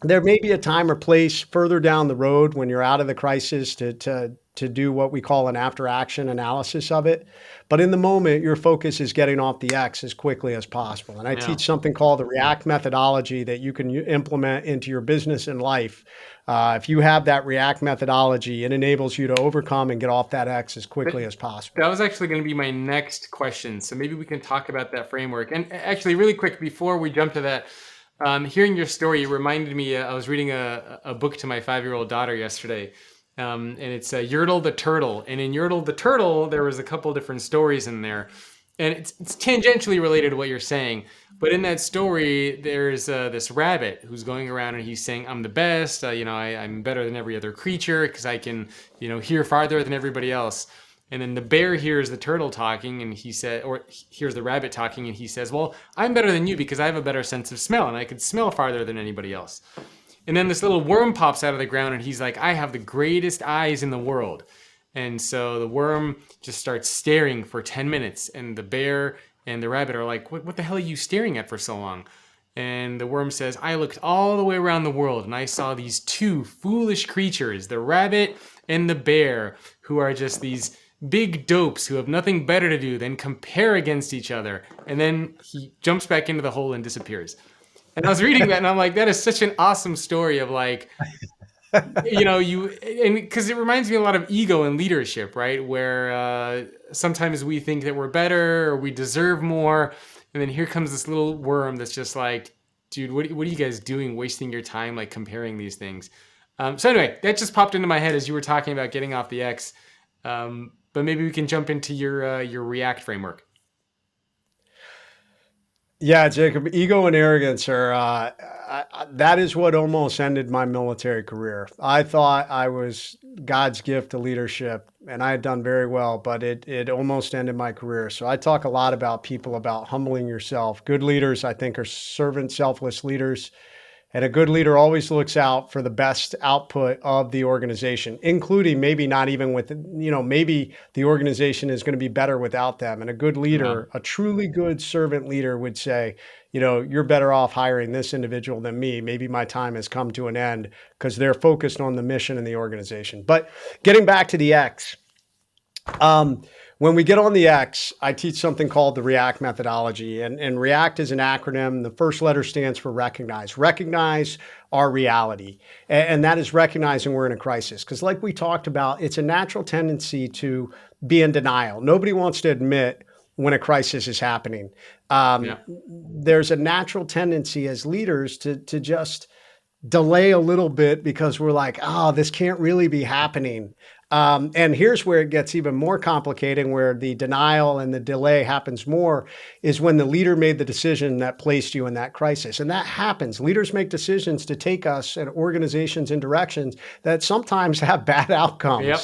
S2: There may be a time or place further down the road when you're out of the crisis to do what we call an after action analysis of it. But in the moment, your focus is getting off the X as quickly as possible. And I teach something called the REACT methodology that you can implement into your business and life. If you have that REACT methodology, it enables you to overcome and get off that X as quickly as possible.
S1: That was actually going to be my next question. So maybe we can talk about that framework. And actually, really quick, before we jump to that, hearing your story, it reminded me, I was reading a book to my 5-year-old daughter yesterday. And it's Yertle the Turtle. And in Yertle the Turtle, there was a couple different stories in there. And it's tangentially related to what you're saying. But in that story, there's this rabbit who's going around and he's saying, I'm the best. I'm better than every other creature because I can, hear farther than everybody else. And then the bear hears the turtle talking and hears the rabbit talking and he says, well, I'm better than you because I have a better sense of smell and I can smell farther than anybody else. And then this little worm pops out of the ground and he's like, I have the greatest eyes in the world. And so the worm just starts staring for 10 minutes and the bear and the rabbit are like, what the hell are you staring at for so long? And the worm says, I looked all the way around the world and I saw these two foolish creatures, the rabbit and the bear, who are just these big dopes who have nothing better to do than compare against each other. And then he jumps back into the hole and disappears. And I was reading that and I'm like, that is such an awesome story of like, and because it reminds me a lot of ego and leadership, right? Where sometimes we think that we're better or we deserve more. And then here comes this little worm that's just like, dude, what are you guys doing wasting your time like comparing these things? So anyway, that just popped into my head as you were talking about getting off the X. But maybe we can jump into your REACT framework.
S2: Yeah, Jacob, ego and arrogance are, that is what almost ended my military career. I thought I was God's gift to leadership and I had done very well, but it almost ended my career. So I talk a lot about humbling yourself. Good leaders, I think, are servant, selfless leaders. And a good leader always looks out for the best output of the organization, including maybe not even with, maybe the organization is going to be better without them. And a good leader, a truly good servant leader would say, you're better off hiring this individual than me. Maybe my time has come to an end because they're focused on the mission and the organization. But getting back to the X, when we get on the X, I teach something called the REACT methodology. And REACT is an acronym. The first letter stands for recognize. Recognize our reality. And that is recognizing we're in a crisis. Because like we talked about, it's a natural tendency to be in denial. Nobody wants to admit when a crisis is happening. There's a natural tendency as leaders to just delay a little bit because we're like, this can't really be happening. And here's where it gets even more complicated, where the denial and the delay happens more, is when the leader made the decision that placed you in that crisis. And that happens. Leaders make decisions to take us and organizations in directions that sometimes have bad outcomes.
S1: Yep.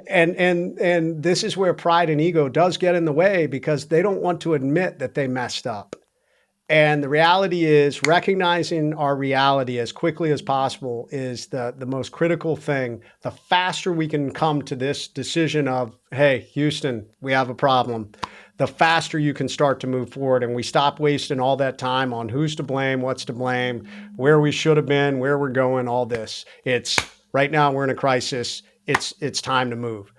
S2: And this is where pride and ego does get in the way because they don't want to admit that they messed up. And the reality is recognizing our reality as quickly as possible is the most critical thing. The faster we can come to this decision of, hey, Houston, we have a problem, the faster you can start to move forward. And we stop wasting all that time on who's to blame, what's to blame, where we should have been, where we're going, all this. It's right now we're in a crisis. It's time to move.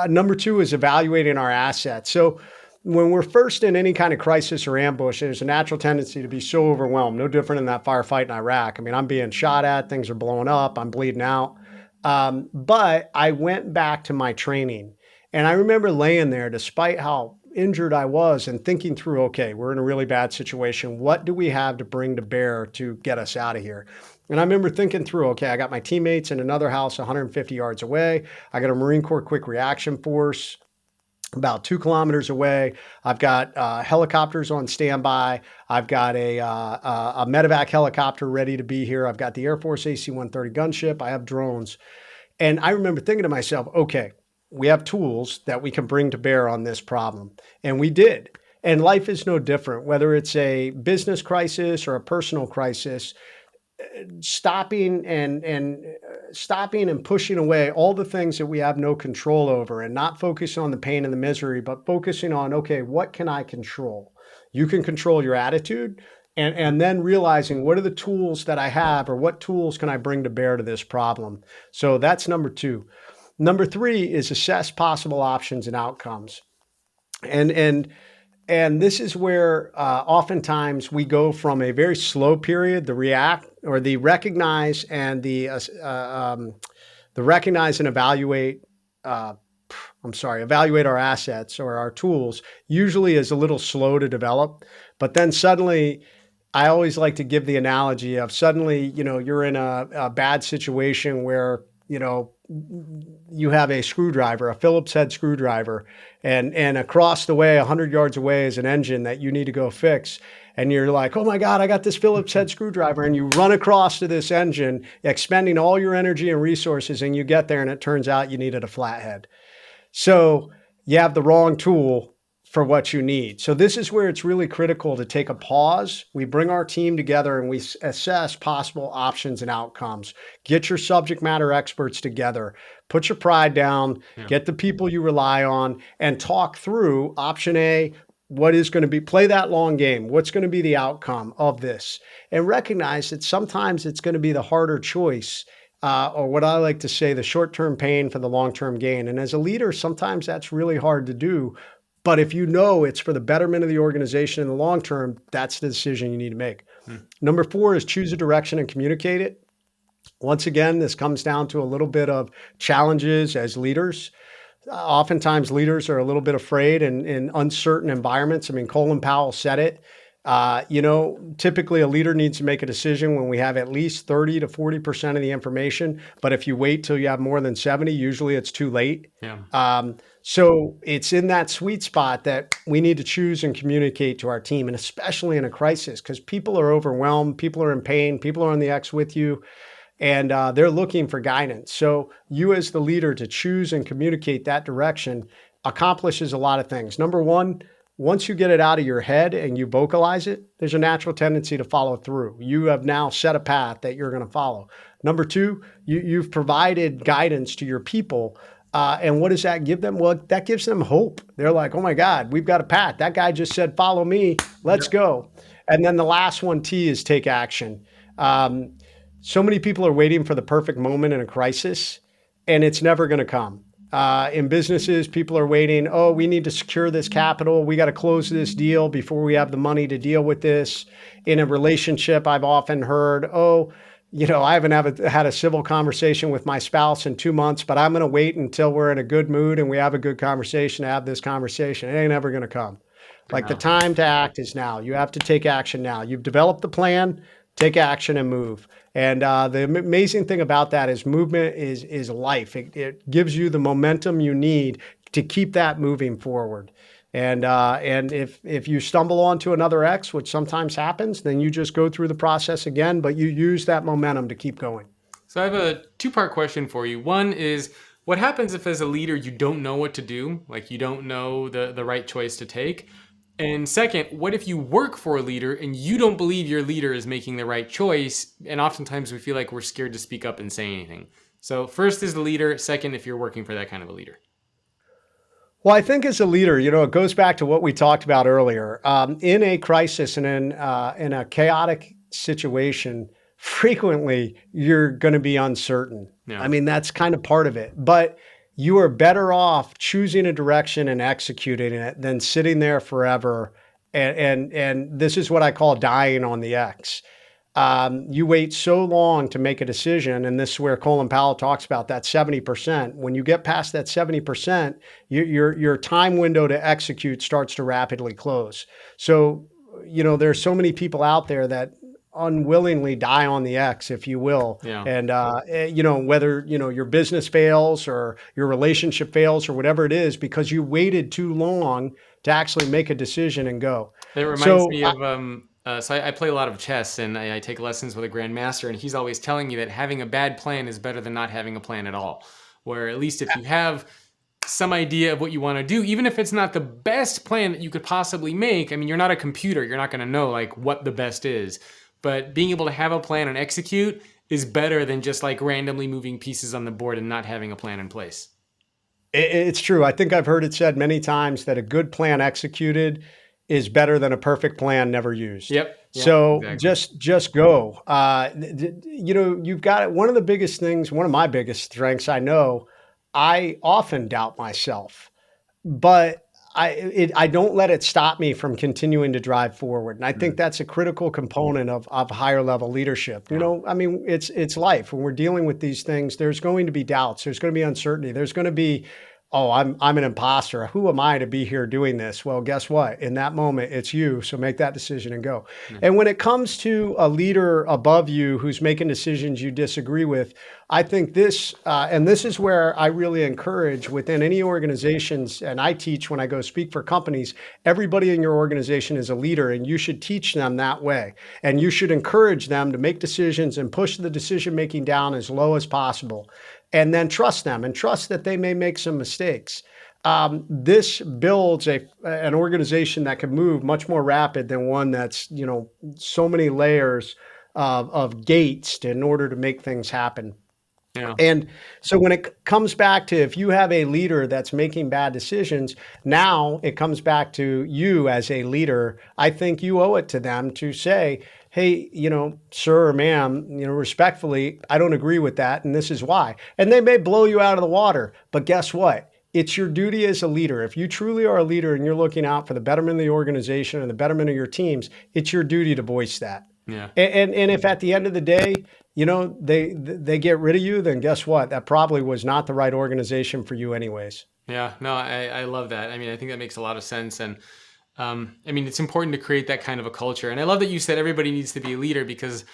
S2: Number two is evaluating our assets. So when we're first in any kind of crisis or ambush, there's a natural tendency to be so overwhelmed, no different than that firefight in Iraq. I mean, I'm being shot at, things are blowing up, I'm bleeding out. But I went back to my training and I remember laying there, despite how injured I was, and thinking through, okay, we're in a really bad situation. What do we have to bring to bear to get us out of here? And I remember thinking through, okay, I got my teammates in another house 150 yards away. I got a Marine Corps quick reaction force about 2 kilometers away. I've got helicopters on standby. I've got a medevac helicopter ready to be here. I've got the Air Force AC-130 gunship. I have drones. And I remember thinking to myself, okay, we have tools that we can bring to bear on this problem. And we did. And life is no different, whether it's a business crisis or a personal crisis. Stopping and pushing away all the things that we have no control over, and not focusing on the pain and the misery, but focusing on, okay, what can I control? You can control your attitude, and then realizing what are the tools that I have, or what tools can I bring to bear to this problem. So that's number two. Number three is assess possible options and outcomes. And this is where oftentimes we go from a very slow period, the react or the recognize and the recognize and evaluate. Evaluate our assets or our tools. Usually is a little slow to develop, but then suddenly, I always like to give the analogy of suddenly, you're in a bad situation where you have a screwdriver, a Phillips head screwdriver, and across the way, 100 yards away, is an engine that you need to go fix. And you're like, oh my God, I got this Phillips head screwdriver. And you run across to this engine, expending all your energy and resources, and you get there, and it turns out you needed a flathead. So you have the wrong tool for what you need. So this is where it's really critical to take a pause. We bring our team together and we assess possible options and outcomes. Get your subject matter experts together. Put your pride down, get the people you rely on, and talk through option A. What is going to be, play that long game? What's going to be the outcome of this? And recognize that sometimes it's going to be the harder choice, or what I like to say, the short-term pain for the long-term gain. And as a leader, sometimes that's really hard to do. But if you know it's for the betterment of the organization in the long term, that's the decision you need to make. Number four is choose a direction and communicate it. Once again, this comes down to a little bit of challenges as leaders. Oftentimes leaders are a little bit afraid in uncertain environments. I mean, Colin Powell said it. Typically a leader needs to make a decision when we have at least 30 to 40% of the information. But if you wait till you have more than 70, usually it's too late. So it's in that sweet spot that we need to choose and communicate to our team, and especially in a crisis, because people are overwhelmed, people are in pain, people are on the X with you, and they're looking for guidance. So you as the leader to choose and communicate that direction accomplishes a lot of things. Number one, once you get it out of your head and you vocalize it, there's a natural tendency to follow through. You have now set a path that you're going to follow. Number two, you've provided guidance to your people. And what does that give them? Well, that gives them hope. They're like, oh my God, we've got a path. That guy just said, follow me. Let's go. And then the last one, T, is take action. So many people are waiting for the perfect moment in a crisis, and it's never going to come. In businesses, people are waiting. Oh, we need to secure this capital. We got to close this deal before we have the money to deal with this. In a relationship, I've often heard, I haven't had a civil conversation with my spouse in 2 months, but I'm going to wait until we're in a good mood and we have a good conversation to have this conversation. It ain't ever going to come. Like the time to act is now. You have to take action now. You've developed the plan, take action and move. And the amazing thing about that is movement is life. It gives you the momentum you need to keep that moving forward. And if you stumble onto another X, which sometimes happens, then you just go through the process again, but you use that momentum to keep going.
S1: So I have a two-part question for you. One is, what happens if as a leader you don't know what to do, like you don't know the right choice to take? And second, what if you work for a leader and you don't believe your leader is making the right choice? And oftentimes we feel like we're scared to speak up and say anything. So first is the leader. Second, if you're working for that kind of a leader.
S2: Well, I think as a leader, it goes back to what we talked about earlier. In a crisis and in a chaotic situation, frequently you're going to be uncertain.
S1: Yeah.
S2: I mean, that's kind of part of it. But you are better off choosing a direction and executing it than sitting there forever. And this is what I call dying on the X. You wait so long to make a decision, and this is where Colin Powell talks about that 70%. When you get past that 70%, your time window to execute starts to rapidly close. So, there's so many people out there that unwillingly die on the X, if you will.
S1: Yeah.
S2: And, whether, your business fails or your relationship fails or whatever it is, because you waited too long to actually make a decision and go.
S1: It reminds me of so I play a lot of chess, and I take lessons with a grandmaster, and he's always telling me that having a bad plan is better than not having a plan at all. Where at least if you have some idea of what you want to do, even if it's not the best plan that you could possibly make, I mean, you're not a computer, you're not going to know like what the best is. But being able to have a plan and execute is better than just like randomly moving pieces on the board and not having a plan in place.
S2: It's true. I think I've heard it said many times that a good plan executed is better than a perfect plan never used.
S1: Yep.
S2: So
S1: exactly.
S2: just go. You've got it. One of the biggest things, one of my biggest strengths, I know, I often doubt myself, but I don't let it stop me from continuing to drive forward. And I think that's a critical component of higher level leadership. I mean, it's life. When we're dealing with these things, there's going to be doubts. There's going to be uncertainty. There's going to be, oh, I'm an imposter. Who am I to be here doing this? Well, guess what? In that moment, it's you. So make that decision and go. And when it comes to a leader above you who's making decisions you disagree with, I think this, and this is where I really encourage within any organizations, and I teach when I go speak for companies, everybody in your organization is a leader, and you should teach them that way. And you should encourage them to make decisions and push the decision making down as low as possible. And then trust them and trust that they may make some mistakes. This builds an organization that can move much more rapid than one that's, so many layers of gates in order to make things happen.
S1: Yeah.
S2: And so when it comes back to if you have a leader that's making bad decisions, now it comes back to you as a leader. I think you owe it to them to say, hey, sir or ma'am, respectfully, I don't agree with that. And this is why. And they may blow you out of the water. But guess what? It's your duty as a leader. If you truly are a leader and you're looking out for the betterment of the organization and the betterment of your teams, it's your duty to voice that.
S1: Yeah.
S2: And if at the end of the day, they get rid of you, then guess what? That probably was not the right organization for you anyways.
S1: Yeah, no, I love that. I mean, I think that makes a lot of sense. And I mean, it's important to create that kind of a culture. And I love that you said everybody needs to be a leader, because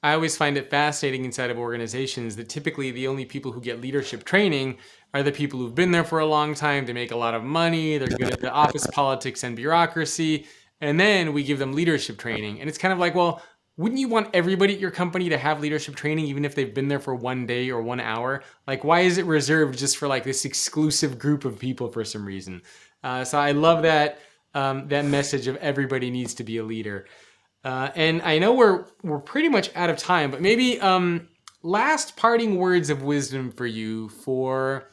S1: I always find it fascinating inside of organizations that typically the only people who get leadership training are the people who've been there for a long time. They make a lot of money. They're good at the office politics and bureaucracy. And then we give them leadership training. And it's kind of like, well, wouldn't you want everybody at your company to have leadership training, even if they've been there for 1 day or 1 hour? Like, why is it reserved just for like this exclusive group of people for some reason? So I love that that message of everybody needs to be a leader. And I know we're pretty much out of time, but maybe last parting words of wisdom for you for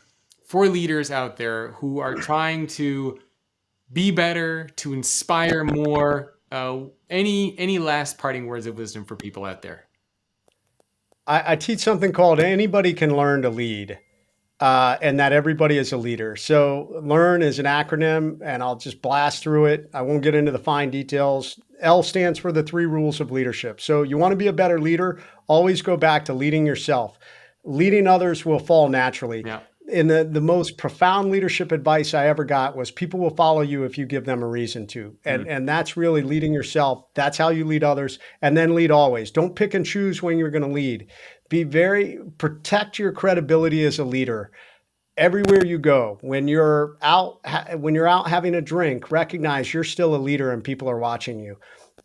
S1: leaders out there who are trying to be better, to inspire more. Any last parting words of wisdom for people out there?
S2: I teach something called Anybody Can Learn to Lead, and that everybody is a leader. So LEARN is an acronym, and I'll just blast through it. I won't get into the fine details. L stands for the 3 rules of leadership. So you want to be a better leader, always go back to leading yourself. Leading others will fall naturally.
S1: Yeah.
S2: And the most profound leadership advice I ever got was people will follow you if you give them a reason to. And that's really leading yourself. That's how you lead others. And then lead always. Don't pick and choose when you're going to lead. Protect your credibility as a leader. Everywhere you go, when you're out having a drink, recognize you're still a leader and people are watching you.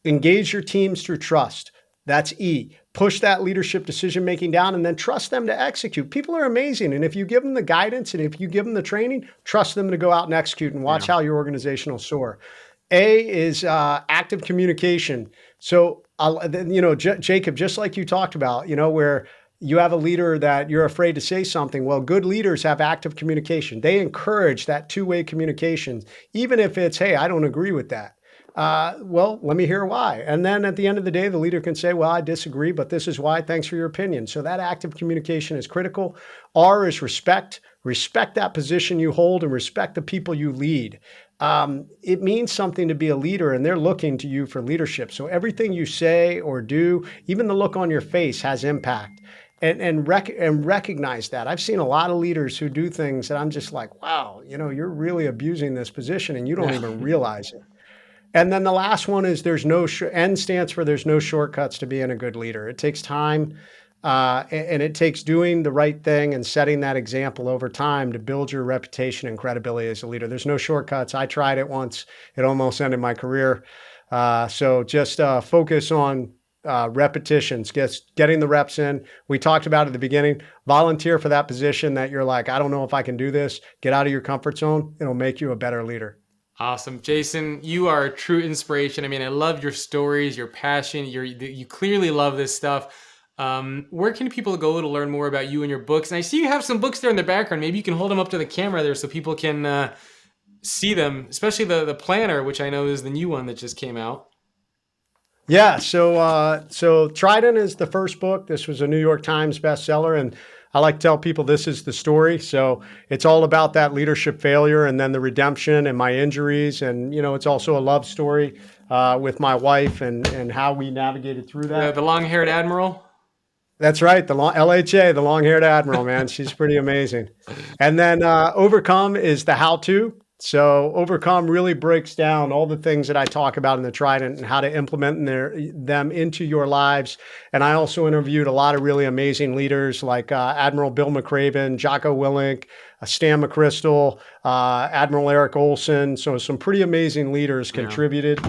S2: Engage your teams through trust. That's E. Push that leadership decision making down and then trust them to execute. People are amazing. And if you give them the guidance and if you give them the training, trust them to go out and execute and watch how your organization will soar. A is active communication. So, Jacob, just like you talked about, where you have a leader that you're afraid to say something. Well, good leaders have active communication. They encourage that two-way communication, even if it's, hey, I don't agree with that. Well, let me hear why. And then at the end of the day, the leader can say, well, I disagree, but this is why. Thanks for your opinion. So that active communication is critical. R is respect. Respect that position you hold and respect the people you lead. It means something to be a leader, and they're looking to you for leadership. So everything you say or do, even the look on your face, has impact. And recognize that. I've seen a lot of leaders who do things that I'm just like, wow, you're really abusing this position and you don't even realize it. And then the last one is N stands for there's no shortcuts to being a good leader. It takes time, and it takes doing the right thing and setting that example over time to build your reputation and credibility as a leader. There's no shortcuts. I tried it once. It almost ended my career. So just focus on repetitions, getting the reps in. We talked about at the beginning, volunteer for that position that you're like, I don't know if I can do this. Get out of your comfort zone. It'll make you a better leader.
S1: Awesome. Jason, you are a true inspiration. I mean, I love your stories, your passion. You clearly love this stuff. Where can people go to learn more about you and your books? And I see you have some books there in the background. Maybe you can hold them up to the camera there so people can see them, especially the planner, which I know is the new one that just came out.
S2: Yeah. So Trident is the first book. This was a New York Times bestseller, and I like to tell people this is the story. So it's all about that leadership failure and then the redemption and my injuries. And, it's also a love story with my wife and how we navigated through that.
S1: The long-haired admiral.
S2: That's right. LHA, the long-haired admiral, man. She's pretty amazing. And then Overcome is the how-to. So Overcome really breaks down all the things that I talk about in the Trident and how to implement them into your lives. And I also interviewed a lot of really amazing leaders like Admiral Bill McRaven, Jocko Willink, Stan McChrystal, Admiral Eric Olson. So some pretty amazing leaders contributed.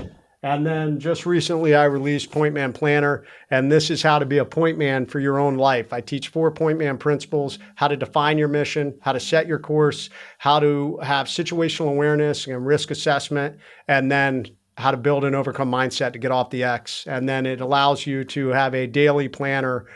S2: And then just recently I released Point Man Planner, and this is how to be a point man for your own life. I teach 4 point man principles: how to define your mission, how to set your course, how to have situational awareness and risk assessment, and then how to build and overcome mindset to get off the X. And then it allows you to have a daily planner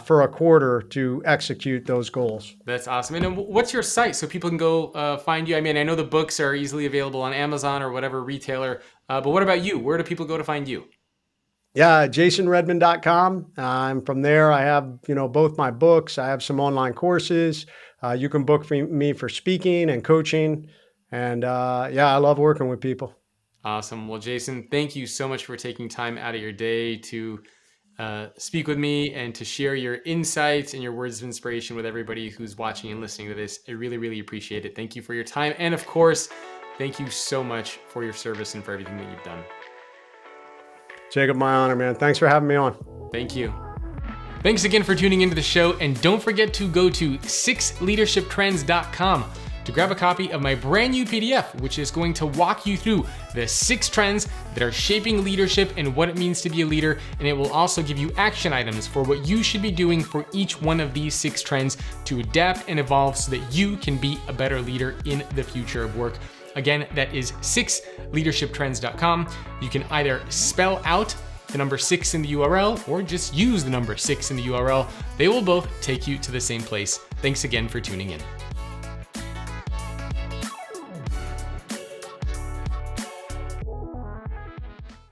S2: for a quarter to execute those goals.
S1: That's awesome. And what's your site so people can go find you? I mean, I know the books are easily available on Amazon or whatever retailer, but what about you? Where do people go to find you?
S2: Yeah, jasonredman.com. And from there, I have, both my books. I have some online courses. You can book me for speaking and coaching. And I love working with people.
S1: Awesome. Well, Jason, thank you so much for taking time out of your day to speak with me and to share your insights and your words of inspiration with everybody who's watching and listening to this. I really, really appreciate it. Thank you for your time. And of course, thank you so much for your service and for everything that you've done.
S2: Jacob, my honor, man. Thanks for having me on.
S1: Thank you. Thanks again for tuning into the show. And don't forget to go to 6leadershiptrends.com to grab a copy of my brand new PDF, which is going to walk you through the 6 trends that are shaping leadership and what it means to be a leader. And it will also give you action items for what you should be doing for each one of these 6 trends to adapt and evolve so that you can be a better leader in the future of work. Again, that is 6leadershiptrends.com. You can either spell out the number 6 in the URL or just use the number 6 in the URL. They will both take you to the same place. Thanks again for tuning in.